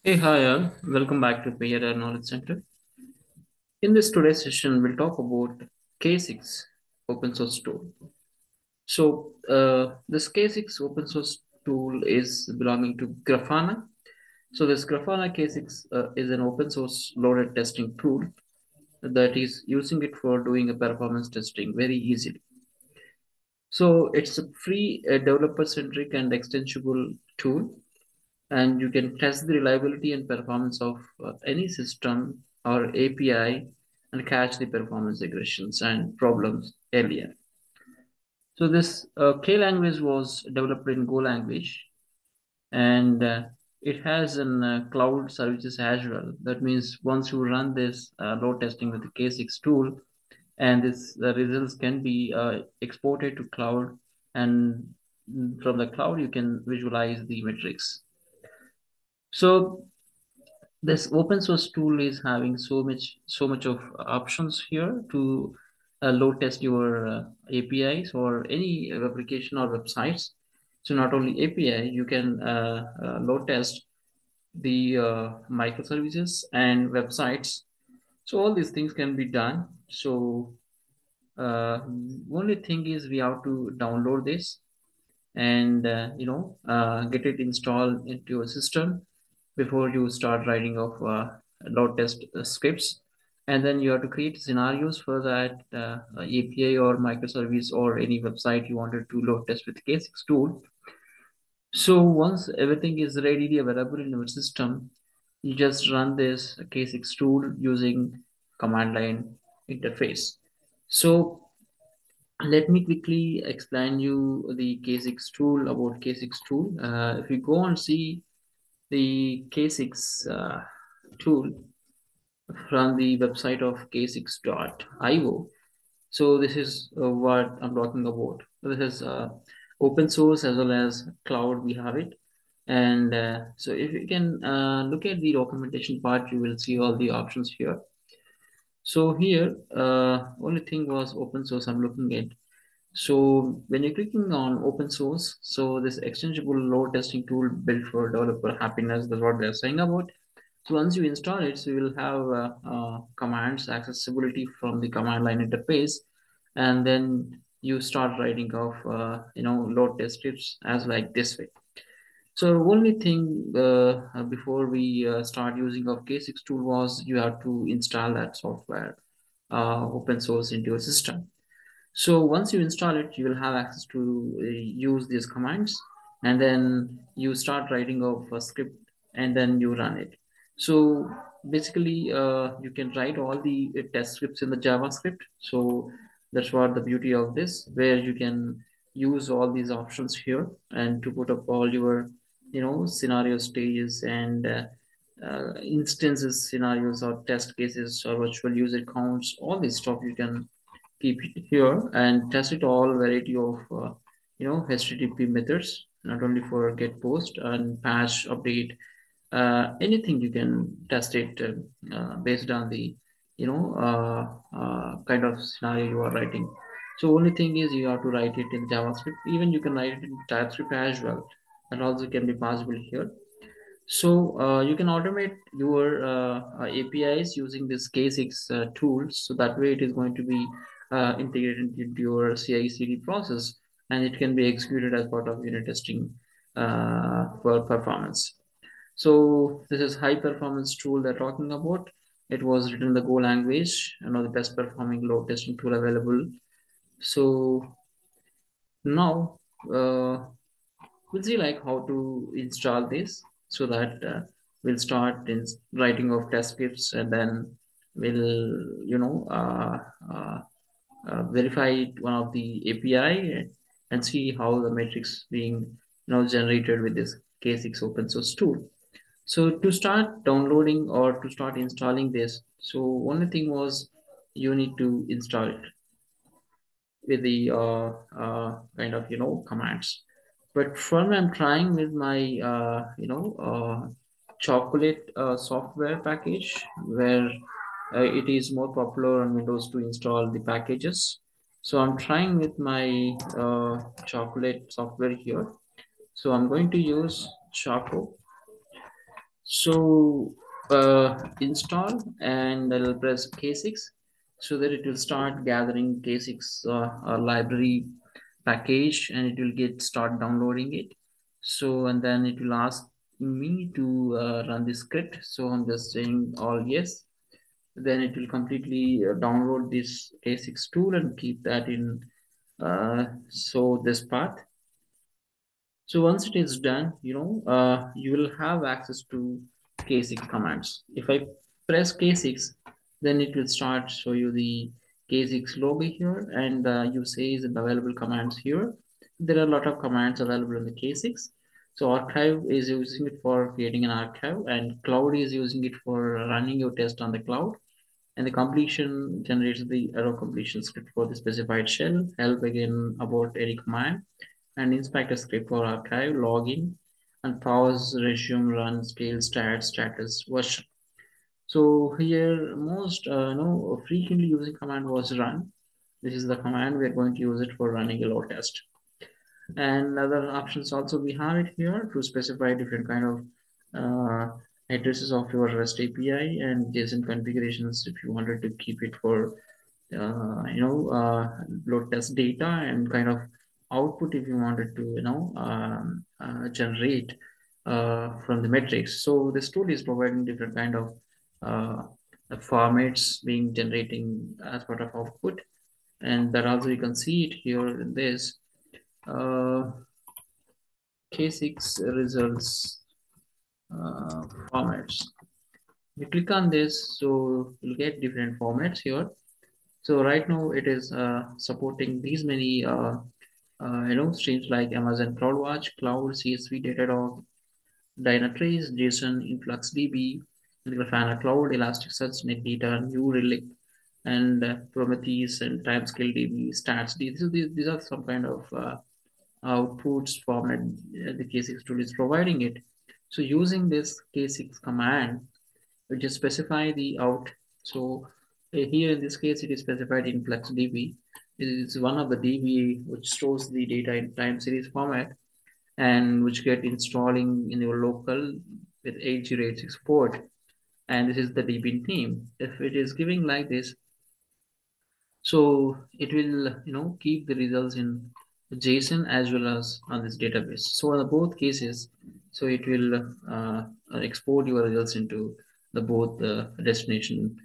Hey, hi all. Welcome back to Payera Knowledge Center. In this today's session, we'll talk about K6 open source tool. This K6 open source tool is belonging to Grafana. So, this Grafana K6 is an open source loaded testing tool that is using it for doing a performance testing very easily. So, it's a free, developer centric, and extensible tool, and you can test the reliability and performance of any system or API and catch the performance regressions and problems earlier. So this K language was developed in Go language, and it has an cloud services as well. That means once you run this load testing with the K6 tool, and this the results can be exported to cloud, and from the cloud you can visualize the metrics. So this open source tool is having so much of options here to load test your APIs or any application or websites. So not only API, you can load test the microservices and websites. So all these things can be done. So only thing is we have to download this and get it installed into your system before you start writing of load test scripts. And then you have to create scenarios for that API or microservice or any website you wanted to load test with K6 tool. So once everything is readily available in your system, you just run this K6 tool using command line interface. So let me quickly explain you the K6 tool about K6 tool. If you go and see the K6 tool from the website of k6.io. So this is what I'm talking about. This is open source as well as cloud. We have it, and so if you can look at the documentation part, you will see all the options here. So here, only thing was open source. I'm looking at. So when you're clicking on open source, so this extensible load testing tool built for developer happiness, that's what they're saying about. So once you install it, so you will have commands accessibility from the command line interface, and then you start writing off, load test scripts as like this way. So only thing before we start using of K6 tool was you have to install that software open source into your system. So once you install it, you will have access to use these commands, and then you start writing of a script, and then you run it. So basically, you can write all the test scripts in the JavaScript. So that's what the beauty of this, where you can use all these options here and to put up all your, scenario stages and instances, scenarios, or test cases, or virtual user counts. All this stuff you can keep it here and test it all variety of HTTP methods, not only for get post and patch update, anything you can test it based on the kind of scenario you are writing. So only thing is you have to write it in JavaScript. Even you can write it in TypeScript as well. That also can be possible here. So you can automate your APIs using this K6 tools. So that way it is going to be integrated into your CI/CD process, and it can be executed as part of unit testing for performance. So this is high performance tool they're talking about. It was written in the Go language, the best performing load testing tool available. So now we'll see like how to install this so that we'll start in writing of test scripts, and then we'll verify one of the API and see how the metrics being generated with this K6 open source tool. So to start downloading or to start installing this, so only thing was you need to install it with the kind of commands. But from I'm trying with my chocolate software package, where it is more popular on Windows to install the packages. So I'm trying with my chocolate software here. So I'm going to use Choco. So install, and I'll press K6, so that it will start gathering K6 library package, and it will get start downloading it. So and then it will ask me to run the script. So I'm just saying all yes. Then it will completely download this K6 tool and keep that in so this path. So once it is done, you will have access to K6 commands. If I press K6, then it will start show you the K6 logo here, and usage and available commands here. There are a lot of commands available in the K6. So archive is using it for creating an archive, and cloud is using it for running your test on the cloud. And the completion generates the arrow completion script for the specified shell. Help again about any command, and inspect a script for archive, login, and pause, resume, run, scale, status, version. So here most frequently using command was run. This is the command we are going to use it for running a load test. And other options also we have it here to specify different kind of addresses of your REST API and JSON configurations if you wanted to keep it for load test data, and kind of output if you wanted to generate from the metrics. So this tool is providing different kind of uh, formats being generating as part of output, and that also you can see it here in this uh, K6 results formats. You click on this, so you'll get different formats here. So right now it is supporting these many streams like Amazon CloudWatch, Cloud, CSV, Datadog, Dynatrace, JSON, InfluxDB, Grafana Cloud, Elasticsearch, NetData, New Relic, and Prometheus and Timescale DB, StatsD. These are some kind of outputs format the K6 tool is providing it. So using this K6 command, we just specify the out. So here in this case, it is specified in FluxDB. It is one of the DB which stores the data in time series format, and which get installing in your local with 8086 port. And this is the DB name. If it is giving like this, so it will keep the results in JSON as well as on this database. So in both cases, so it will export your results into the both destination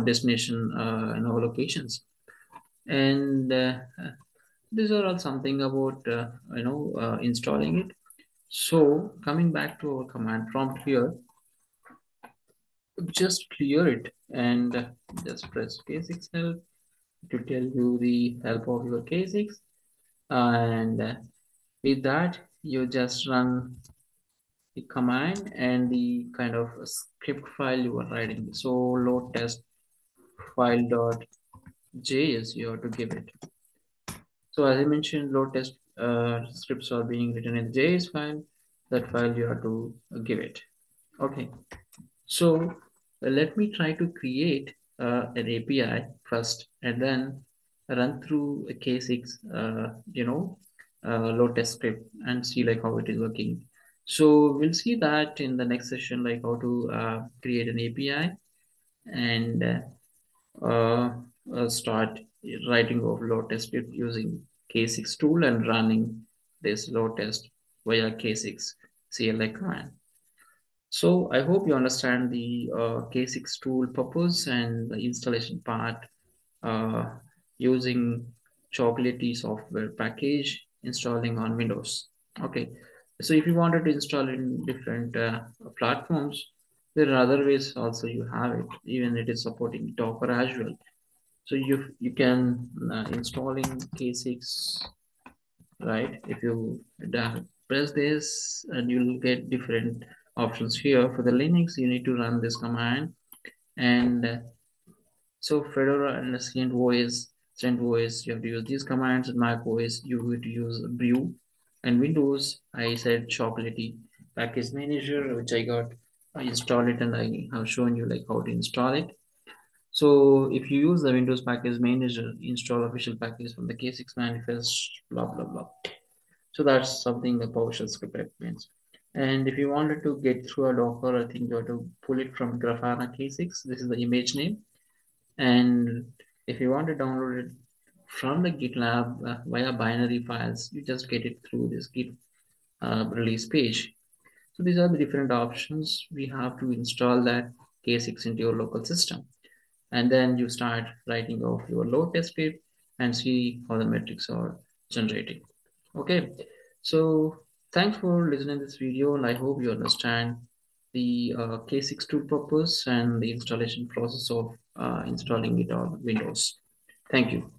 destination locations. And these are all something about installing it. So coming back to our command prompt here, just clear it, and just press K6 help to tell you the help of your K6. And with that, you just run the command and the kind of script file you are writing. So load test file.js you have to give it. So as I mentioned, load test scripts are being written in the JS file. That file you have to give it. Okay. So let me try to create an API first, and then run through a K6, load test script, and see like how it is working. So we'll see that in the next session, like how to create an API and start writing of load test script using K6 tool and running this load test via K6 CLI command. So I hope you understand the K6 tool purpose and the installation part uh, using Chocolatey software package installing on Windows. Okay, so if you wanted to install it in different platforms, there are other ways also you have it. Even it is supporting Docker as well. So you can installing K6, right? If you press this, and you'll get different options here. For the Linux, you need to run this command. And so Fedora and CentOS, you have to use these commands. And Mac OS, you would use Brew. And Windows, I said Chocolatey package manager, which I installed it, and I have shown you like how to install it. So if you use the Windows package manager, install official package from the K6 manifest, blah blah blah. So that's something the PowerShell script recommends. And if you wanted to get through a Docker, I think you have to pull it from Grafana K6. This is the image name. And if you want to download it from the GitLab via binary files, you just get it through this Git release page. So these are the different options. We have to install that K6 into your local system. And then you start writing off your load test script and see how the metrics are generating. Okay, so thanks for listening to this video, and I hope you understand the K6 tool purpose and the installation process of installing it on Windows. Thank you.